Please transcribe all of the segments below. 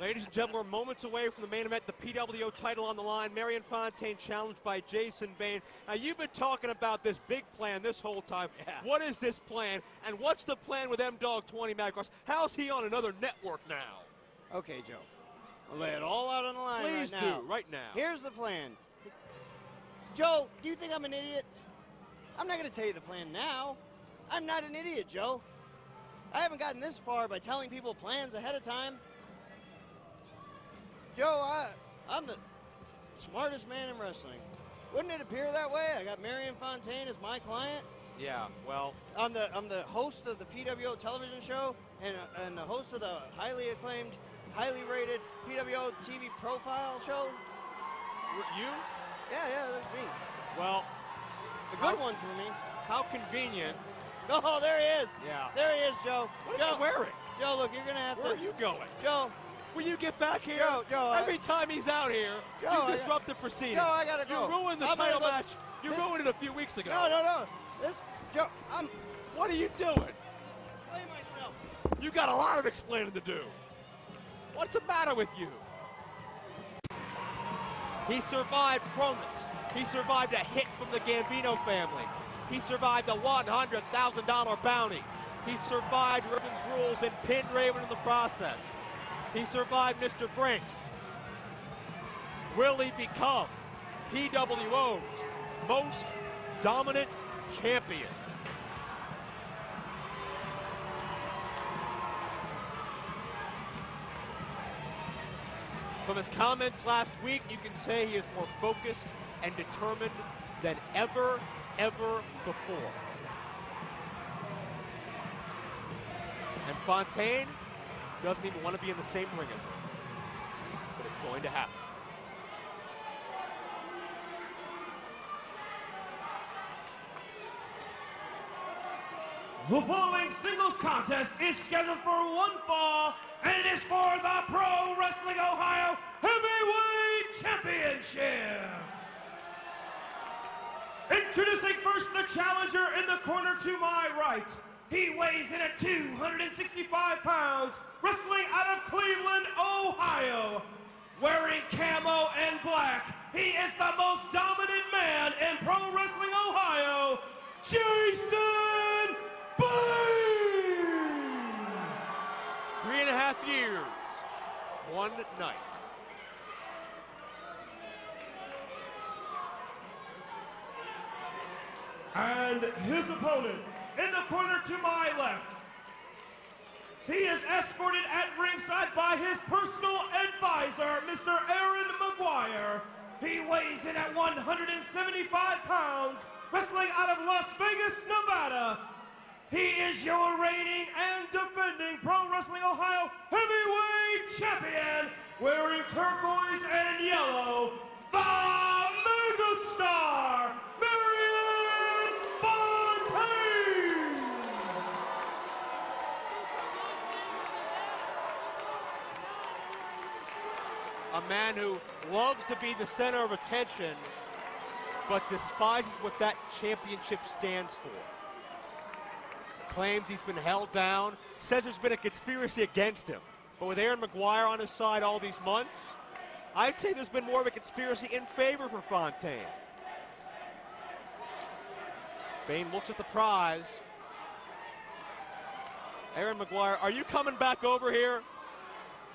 Ladies and gentlemen, we're moments away from the main event, the PWO title on the line. Marion Fontaine challenged by Jason Bane. Now, you've been talking about this big plan this whole time. Yeah. What is this plan, and what's the plan with M-Dog 20 Maguire? How's he on another network now? Okay, Joe. I'll lay it all out on the line Please right now. do, right now. Here's the plan. Joe, do you think I'm an idiot? I'm not going to tell you the plan now. I'm not an idiot, Joe. I haven't gotten this far by telling people plans ahead of time. Joe, I'm the smartest man in wrestling. Wouldn't it appear that way? I got Marion Fontaine as my client. Yeah, well, I'm the host of the PWO television show and the host of the highly acclaimed, highly rated PWO TV profile show. you? Yeah, there's me. Well, The good ones were me. How convenient. Oh, there he is. Yeah. There he is, Joe. What is Joe, he wearing? Joe, look, you're going to have Where to. are you going? Joe. Will you get back here? Joe, Every time he's out here, Joe, you disrupt the proceedings. Joe, I got to go. You ruined the I'm gonna title go- match. You ruined it a few weeks ago. No. Joe, What are you doing? play myself. You got a lot of explaining to do. What's the matter with you? He survived Cronus. He survived a hit from the Gambino family. He survived a $100,000 bounty. He survived Ribbon's Rules and pinned Raven in the process. He survived Mr. Brinks. Will he become PWO's most dominant champion? From his comments last week, you can say he is more focused and determined than ever before. And Fontaine doesn't even want to be in the same ring as him. But it's going to happen. The following singles contest is scheduled for one fall, and it is for the Pro Wrestling Ohio Heavyweight Championship. Introducing first the challenger in the corner to my right. He weighs in at 265 pounds, wrestling out of Cleveland, Ohio. Wearing camo and black, he is the most dominant man in Pro Wrestling Ohio, Jason Bane! 3.5 years, one night. And his opponent, in the corner to my left, he is escorted at ringside by his personal advisor, Mr. Aaron Maguire. He weighs in at 175 pounds, wrestling out of Las Vegas, Nevada. He is your reigning and defending Pro Wrestling Ohio Heavyweight Champion, wearing turquoise and yellow, the Megastar, Marion Fontaine! A man who loves to be the center of attention, but despises what that championship stands for. Claims he's been held down, says there's been a conspiracy against him. But with Aaron Maguire on his side all these months, I'd say there's been more of a conspiracy in favor for Fontaine. Bane looks at the prize. Aaron Maguire, are you coming back over here?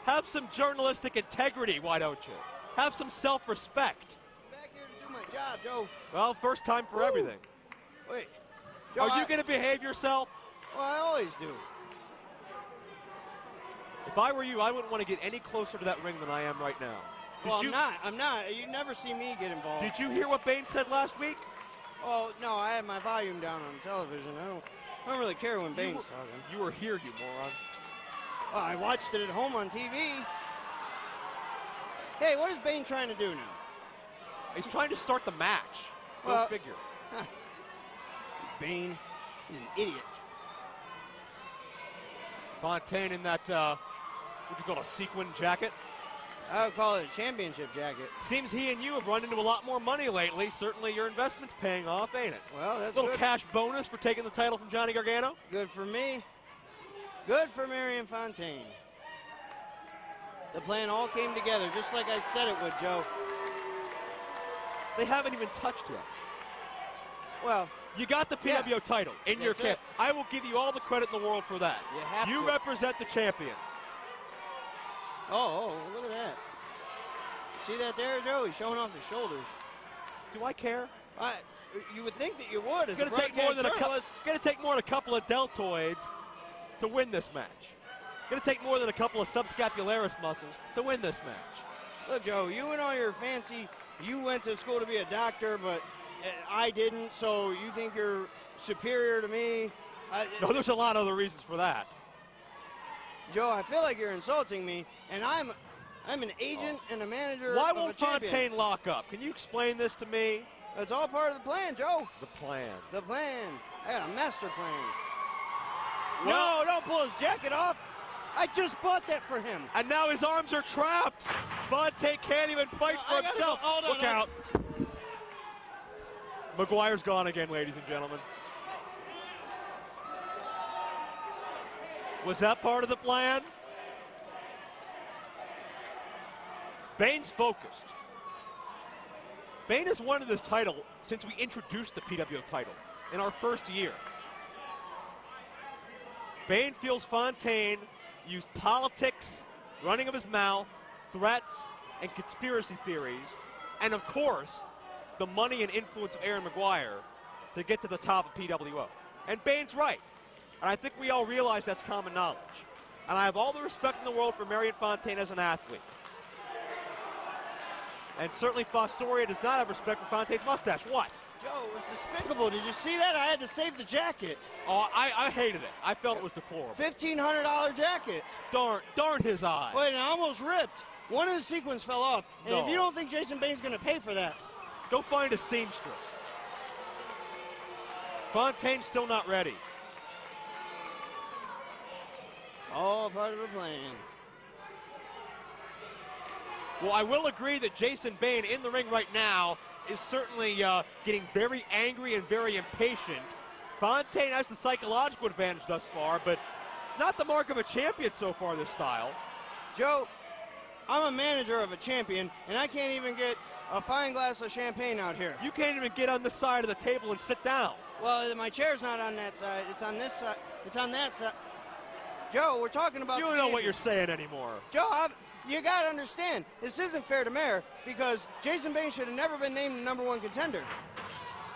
Have some journalistic integrity, why don't you? Have some self-respect. Back here to do my job, Joe. Well, first time for everything. Wait. Joe, Are you going to behave yourself? Well, I always do. If I were you, I wouldn't want to get any closer to that ring than I am right now. Well, I'm not. You never see me get involved. Did you hear what Bane said last week? Oh, no, I had my volume down on television. I don't really care when Bane's talking. You were here, you moron. Oh, I watched it at home on TV. Hey, what is Bane trying to do now? He's trying to start the match. Go Well, figure. Bane, he's an idiot. Fontaine in that, what you call a sequin jacket. I would call it a championship jacket. Seems he and you have run into a lot more money lately. Certainly your investment's paying off, ain't it? Well, that's a little good. cash bonus for taking the title from Johnny Gargano. Good for me. Good for Marion Fontaine. The plan all came together, just like I said it would, Joe. They haven't even touched yet. Well, you got the PWO title in your camp. I will give you all the credit in the world for that. You represent the champion. Oh, look at that. See that there, Joe? He's showing off his shoulders. Do I care? You would think that you would. It's going to take more than a couple of deltoids to win this match. It's going to take more than a couple of subscapularis muscles to win this match. Look, Joe, you and all your fancy, you went to school to be a doctor, but I didn't, so you think you're superior to me? No, there's a lot of other reasons for that. Joe, I feel like you're insulting me, and I'm an agent and a manager. Why won't Fontaine lock up? Can you explain this to me? It's all part of the plan, Joe. The plan. The plan. I got a master plan. Well, no, don't pull his jacket off. I just bought that for him. And now his arms are trapped. Fontaine can't even fight for himself. Look out. Maguire's gone again, ladies and gentlemen. Was that part of the plan? Bane's focused. Bane has won this title since we introduced the PWO title in our first year. Bane feels Fontaine used politics, running of his mouth, threats, and conspiracy theories, and of course, the money and influence of Aaron Maguire to get to the top of PWO. And Bane's right. And I think we all realize that's common knowledge. And I have all the respect in the world for Marion Fontaine as an athlete. And certainly Fostoria does not have respect for Fontaine's mustache. What? Joe, it was despicable. Did you see that? I had to save the jacket. Oh, I hated it. I felt it was deplorable. $1,500 jacket. Darn his eyes. Wait, it almost ripped. One of the sequins fell off. And if you don't think Jason Bane's going to pay for that, go find a seamstress. Fontaine's still not ready. All part of the plan. Well, I will agree that Jason Bane in the ring right now is certainly getting very angry and very impatient. Fontaine has the psychological advantage thus far, but not the mark of a champion so far this style. Joe, I'm a manager of a champion, and I can't even get a fine glass of champagne out here. You can't even get on the side of the table and sit down. Well, my chair's not on that side. It's on this side. It's on that side. Joe, we're talking about You don't know what you're saying anymore. Joe, you got to understand, this isn't fair to Mayor because Jason Bane should have never been named the #1 contender.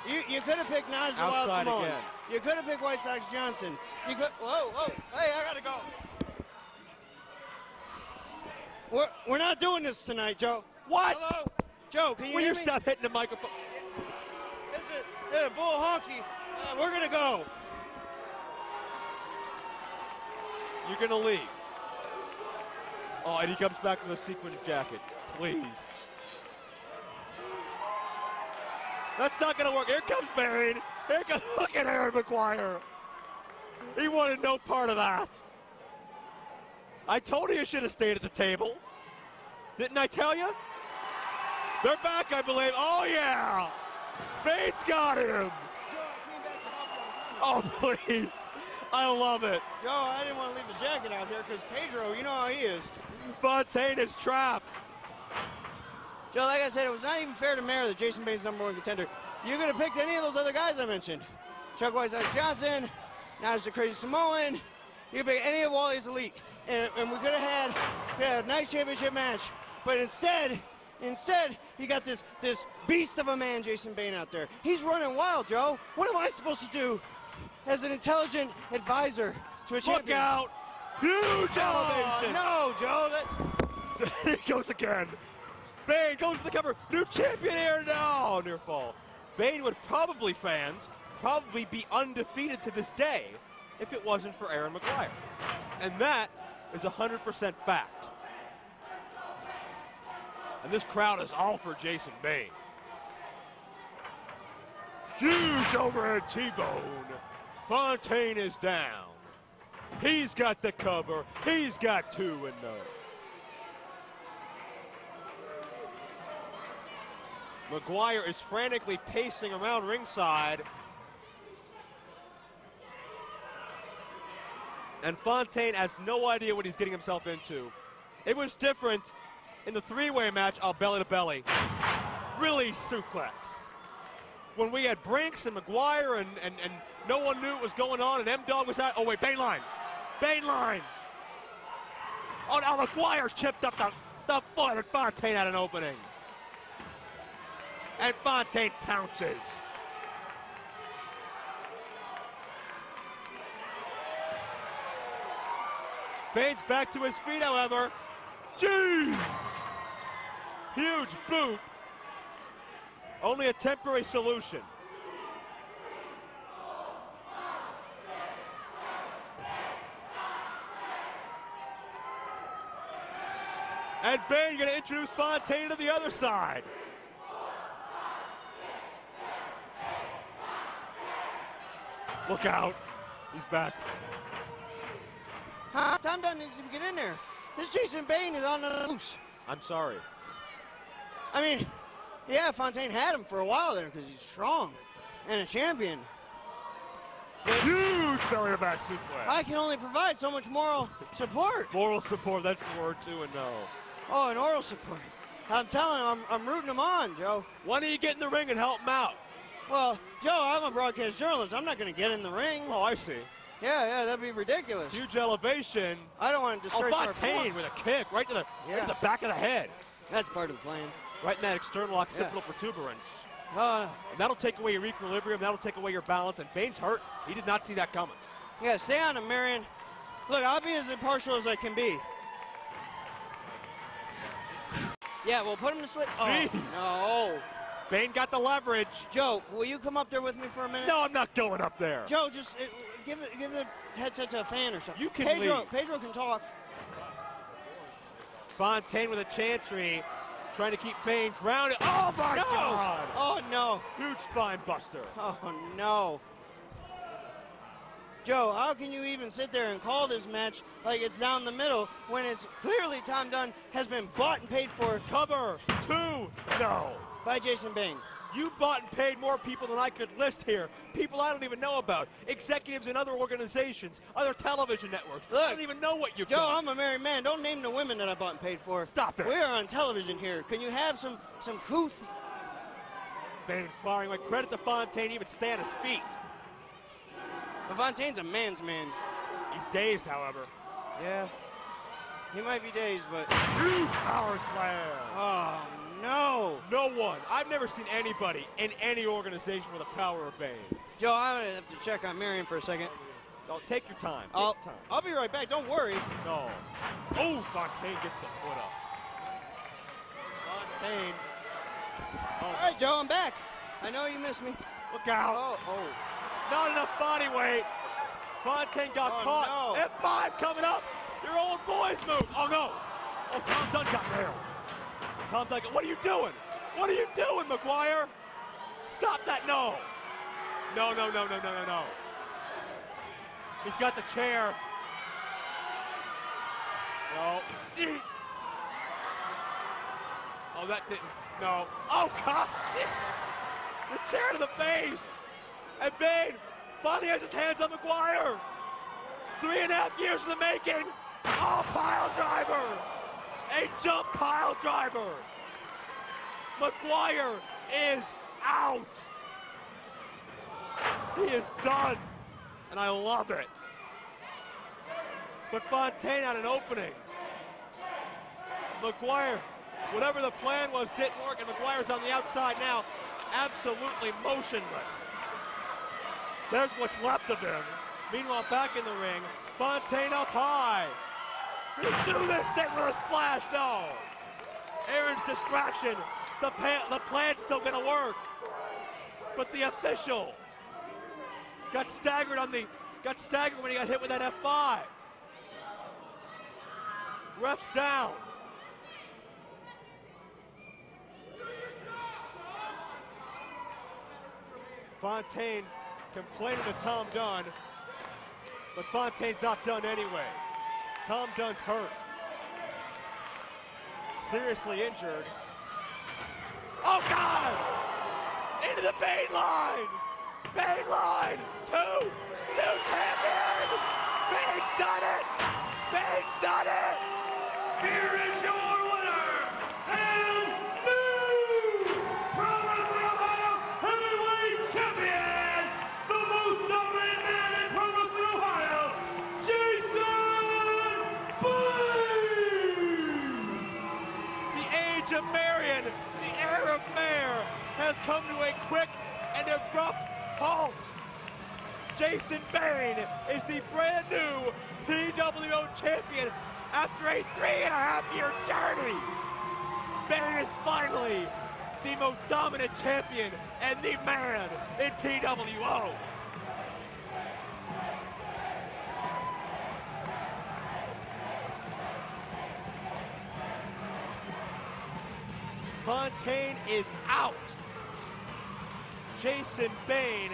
You could have picked Nigel Simone. Again. You could have picked White Sox Johnson. You could. Whoa. Hey, I got to go. We're not doing this tonight, Joe. What? Hello? Joe, can you Will hear you me? stop hitting the microphone? This is Bull Honky. We're going to go. You're going to leave. Oh, and he comes back with a sequin jacket. Please. That's not going to work. Here comes Bane. Look at Aaron Maguire. He wanted no part of that. I told you should have stayed at the table. Didn't I tell you? They're back, I believe. Oh, yeah. Bane's got him. Joe, I came back to help you. Oh, please. I love it. Joe, I didn't want to leave the jacket out here because Pedro, you know how he is. Fontaine is trapped. Joe, like I said, it was not even fair to Mayor that Jason Bane's #1 contender. You could have picked any of those other guys I mentioned. Chuck White Sox Johnson, Nigel the Crazy Samoan. You could pick any of Wally's elite. And we could have had a nice championship match. But instead, you got this beast of a man, Jason Bane, out there. He's running wild, Joe. What am I supposed to do as an intelligent advisor to a champion? Look out. Huge elevation. No, Joe. That's... There he goes again. Bane goes for the cover. New champion here now. Near fall. Bane would probably be undefeated to this day if it wasn't for Aaron Maguire. And that is 100% fact. And this crowd is all for Jason Bane. Huge overhead T-bone. Fontaine is down. He's got the cover. He's got 2-0. Maguire is frantically pacing around ringside. And Fontaine has no idea what he's getting himself into. It was different in the three-way match. Oh, belly to belly. Really suplex. When we had Brinks and Maguire and no one knew what was going on and M-Dog was out. Oh, wait, Bane line. Bane line. Oh, now Maguire chipped up the foot and Fontaine had an opening. And Fontaine pounces. Bane's back to his feet, however. Jeez! Huge boot. Only a temporary solution. And Bane going to introduce Fontaine to the other side. Look out. He's back. Tom Dunn needs to get in there. This Jason Bane is on the loose. I'm sorry. I mean, yeah, Fontaine had him for a while there because he's strong and a champion. Huge belly to back suplex. I can only provide so much moral support. Moral support, that's the word too, and no. Oh, and oral support. I'm telling him, I'm rooting him on, Joe. Why don't you get in the ring and help him out? Well, Joe, I'm a broadcast journalist. I'm not going to get in the ring. Oh, I see. Yeah, that'd be ridiculous. Huge elevation. I don't want to disgrace our Fontaine with a kick right to the back of the head. That's part of the plan. Right in that external occipital protuberance. And that'll take away your equilibrium. That'll take away your balance. And Bane's hurt. He did not see that coming. Yeah, stay on him, Marion. Look, I'll be as impartial as I can be. Yeah, we'll put him to sleep. Jeez. Oh, no. Bane got the leverage. Joe, will you come up there with me for a minute? No, I'm not going up there. Joe, just give the headset to a fan or something. You can leave. Pedro can talk. Fontaine with a chancery, trying to keep Bane grounded. Oh, my God. Oh, no. Huge spine buster. Oh, no. Joe, how can you even sit there and call this match like it's down the middle when it's clearly Tom Dunn has been bought and paid for? Cover 2. No. By Jason Bane. You bought and paid more people than I could list here. People I don't even know about. Executives in other organizations, other television networks. Look, I don't even know what you've Joe, done. I'm a married man. Don't name the women that I bought and paid for. Stop it. We're on television here. Can you have some couth? Bane firing. My credit to Fontaine, even stay on his feet. But Fontaine's a man's man. He's dazed, however. Yeah. He might be dazed, but... Huge power slam. Oh, no. No one. I've never seen anybody in any organization with the power of Bane. Joe, I'm going to have to check on Marion for a second. No, take your time. I'll be right back. Don't worry. No. Oh, Fontaine gets the foot up. Fontaine. Oh. All right, Joe, I'm back. I know you missed me. Look out. Oh. Not enough body weight. Fontaine got caught. No. F5 coming up. Your old boys move. Oh, no. Oh, Tom Dunn got nailed. Tom Dunn, what are you doing? What are you doing, Maguire? Stop that. No. No. He's got the chair. No. Gee. Oh, that didn't. No. Oh, God. The chair to the face. And Bane finally has his hands on Maguire. 3.5 years in the making. Oh, pile driver. A jump pile driver. Maguire is out. He is done. And I love it. But Fontaine had an opening. Maguire, whatever the plan was, didn't work, and Maguire's on the outside now, absolutely motionless. There's what's left of him. Meanwhile, back in the ring, Fontaine up high. Do this thing with a splash, no. Aaron's distraction, the plan's still gonna work. But the official got staggered when he got hit with that F5. Ref's down. Fontaine complaining to Tom Dunn, but Fontaine's not done anyway. Tom Dunn's hurt. Seriously injured. Oh, God! Into the Bane line! Bane line! 2! New champion! Bane's done it! Bane's done it! here is your winner and new Pro Wrestling Ohio Heavyweight Champion, the most dominant man in Pro Wrestling Ohio, Jason Bane! The age of Marion, the era of Mare, has come to a quick and abrupt halt. Jason Bane is the brand new PWO Champion after a 3.5-year journey. Bane is finally the most dominant champion and the man in PWO. Fontaine is out. Jason Bane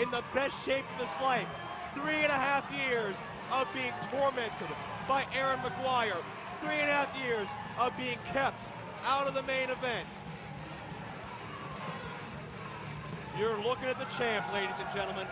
in the best shape of his life. 3.5 years of being tormented by Aaron Maguire. 3.5 years of being kept out of the main event. You're looking at the champ, ladies and gentlemen.